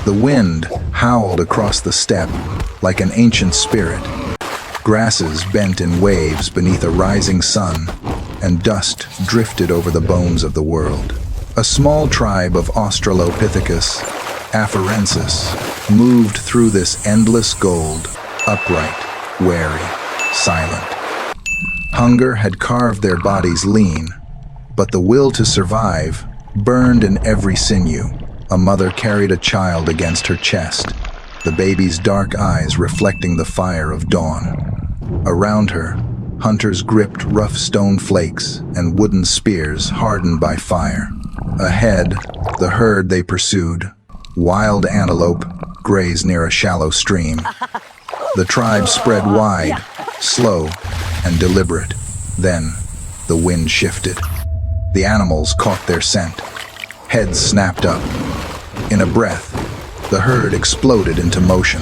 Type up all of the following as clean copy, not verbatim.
The wind howled across the steppe like an ancient spirit. Grasses bent in waves beneath a rising sun, and dust drifted over the bones of the world. A small tribe of Australopithecus afarensis moved through this endless gold, upright, wary, silent. Hunger had carved their bodies lean, but the will to survive burned in every sinew. A mother carried a child against her chest, the baby's dark eyes reflecting the fire of dawn. Around her, hunters gripped rough stone flakes and wooden spears hardened by fire. Ahead, the herd they pursued, wild antelope, grazed near a shallow stream. The tribe spread wide, slow and deliberate. Then, the wind shifted. The animals caught their scent. Heads snapped up. In a breath, the herd exploded into motion.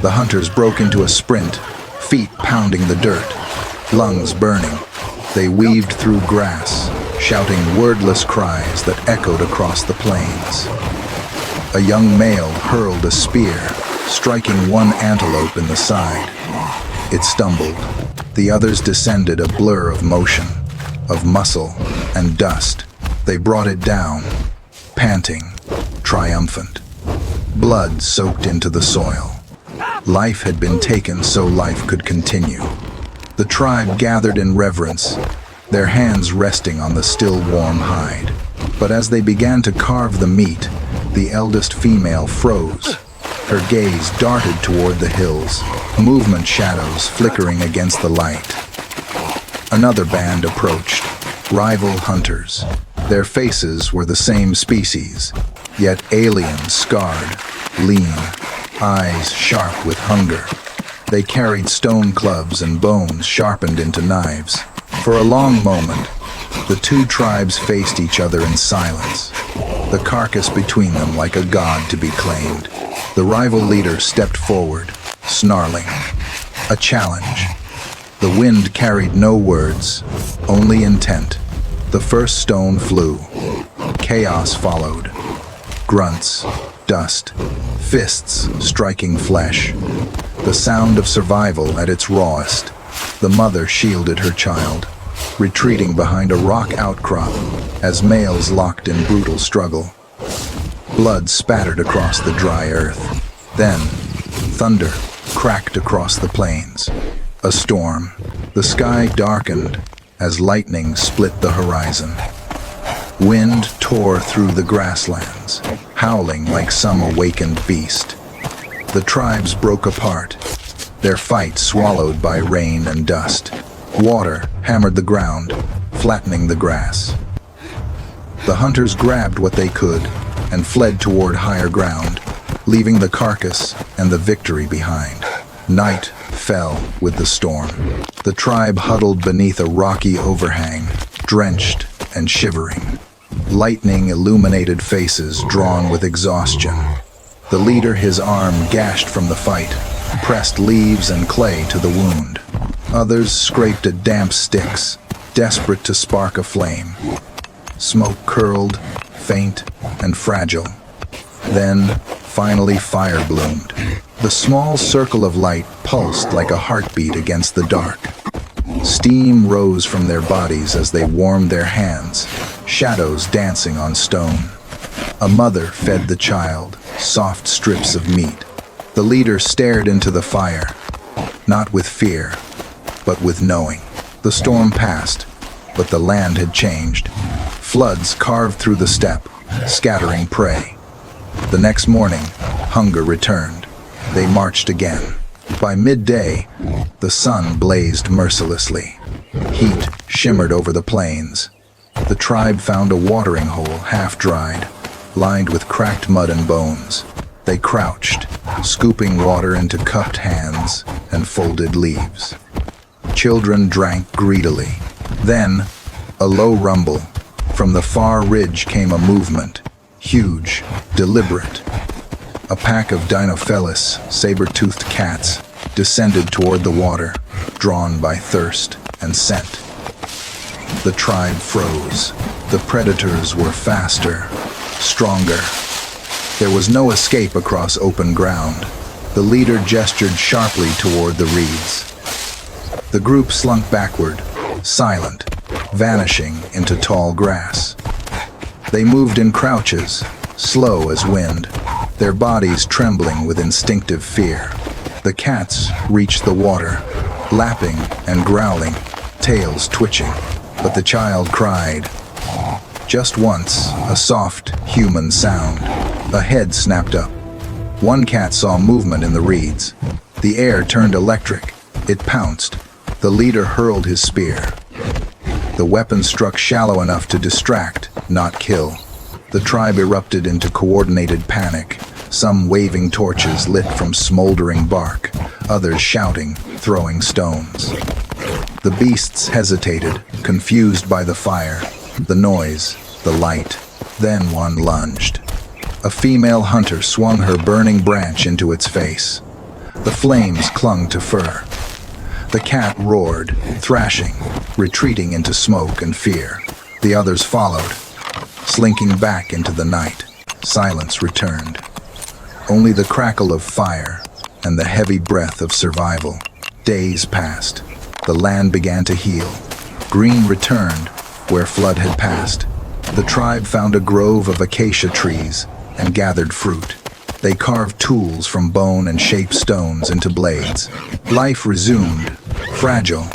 The hunters broke into a sprint, feet pounding the dirt, lungs burning. They weaved through grass, shouting wordless cries that echoed across the plains. A young male hurled a spear, striking one antelope in the side. It stumbled. The others descended, a blur of motion, of muscle and dust. They brought it down, panting, triumphant. Blood soaked into the soil. Life had been taken so life could continue. The tribe gathered in reverence, their hands resting on the still warm hide. But as they began to carve the meat, the eldest female froze. Her gaze darted toward the hills, movement shadows flickering against the light. Another band approached, rival hunters. Their faces were the same species, yet alien, scarred, lean, eyes sharp with hunger. They carried stone clubs and bones sharpened into knives. For a long moment, the two tribes faced each other in silence, the carcass between them like a god to be claimed. The rival leader stepped forward, snarling. A challenge. The wind carried no words, only intent. The first stone flew. Chaos followed. Grunts, dust, fists striking flesh. The sound of survival at its rawest. The mother shielded her child, retreating behind a rock outcrop as males locked in brutal struggle. Blood spattered across the dry earth. Then, thunder cracked across the plains. A storm. The sky darkened as lightning split the horizon. Wind tore through the grasslands, howling like some awakened beast. The tribes broke apart, their fight swallowed by rain and dust. Water hammered the ground, flattening the grass. The hunters grabbed what they could and fled toward higher ground, leaving the carcass and the victory behind. Night fell with the storm. The tribe huddled beneath a rocky overhang, drenched and shivering. Lightning illuminated faces drawn with exhaustion. The leader, his arm gashed from the fight, pressed leaves and clay to the wound. Others scraped at damp sticks, desperate to spark a flame. Smoke curled, faint and fragile. Then, finally, fire bloomed. The small circle of light pulsed like a heartbeat against the dark. Steam rose from their bodies as they warmed their hands, shadows dancing on stone. A mother fed the child soft strips of meat. The leader stared into the fire, not with fear, but with knowing. The storm passed, but the land had changed. Floods carved through the steppe, scattering prey. The next morning, hunger returned. They marched again. By midday, the sun blazed mercilessly. Heat shimmered over the plains. The tribe found a watering hole half-dried, lined with cracked mud and bones. They crouched, scooping water into cupped hands and folded leaves. Children drank greedily. Then, a low rumble. From the far ridge came a movement, huge, deliberate. A pack of Dinophelis, saber-toothed cats, descended toward the water, drawn by thirst and scent. The tribe froze. The predators were faster, stronger. There was no escape across open ground. The leader gestured sharply toward the reeds. The group slunk backward, silent, vanishing into tall grass. They moved in crouches, slow as wind, their bodies trembling with instinctive fear. The cats reached the water, lapping and growling, tails twitching, but the child cried. Just once, a soft, human sound. A head snapped up. One cat saw movement in the reeds. The air turned electric. It pounced. The leader hurled his spear. The weapon struck shallow enough to distract, not kill. The tribe erupted into coordinated panic, some waving torches lit from smoldering bark, others shouting, throwing stones. The beasts hesitated, confused by the fire, the noise, the light. Then one lunged. A female hunter swung her burning branch into its face. The flames clung to fur. The cat roared, thrashing, retreating into smoke and fear. The others followed, slinking back into the night. Silence returned. Only the crackle of fire and the heavy breath of survival. Days passed. The land began to heal. Green returned where flood had passed. The tribe found a grove of acacia trees and gathered fruit. They carved tools from bone and shaped stones into blades. Life resumed, fragile,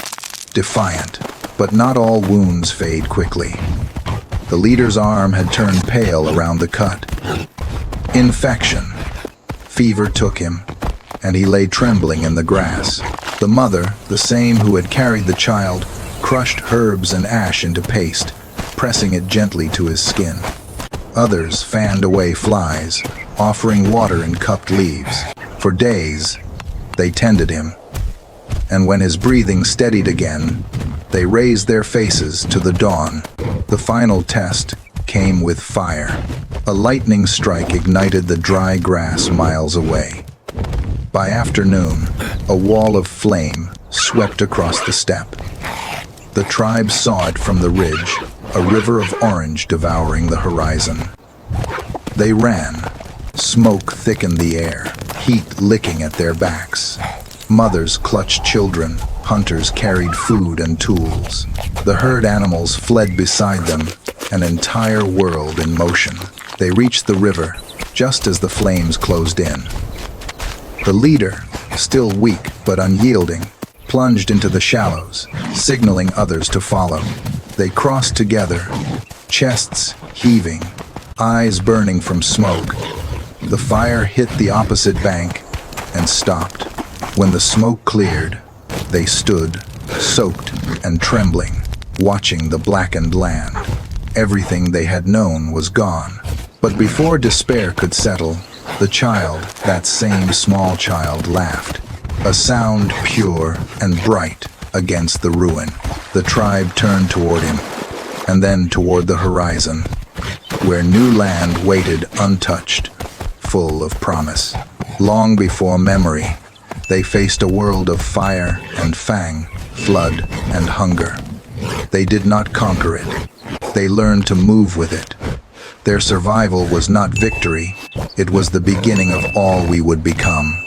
defiant, but not all wounds fade quickly. The leader's arm had turned pale around the cut. Infection. Fever took him, and he lay trembling in the grass. The mother, the same who had carried the child, crushed herbs and ash into paste, pressing it gently to his skin. Others fanned away flies, offering water in cupped leaves. For days, they tended him. And when his breathing steadied again, they raised their faces to the dawn. The final test came with fire. A lightning strike ignited the dry grass miles away. By afternoon, a wall of flame swept across the steppe. The tribe saw it from the ridge, a river of orange devouring the horizon. They ran. Smoke thickened the air, heat licking at their backs. Mothers clutched children, hunters carried food and tools. The herd animals fled beside them, an entire world in motion. They reached the river, just as the flames closed in. The leader, still weak but unyielding, plunged into the shallows, signaling others to follow. They crossed together, chests heaving, eyes burning from smoke. The fire hit the opposite bank and stopped. When the smoke cleared, they stood, soaked and trembling, watching the blackened land. Everything they had known was gone. But before despair could settle, the child, that same small child, laughed. A sound pure and bright against the ruin. The tribe turned toward him, and then toward the horizon, where new land waited untouched, full of promise. Long before memory, they faced a world of fire and fang, flood and hunger. They did not conquer it. They learned to move with it. Their survival was not victory, it was the beginning of all we would become.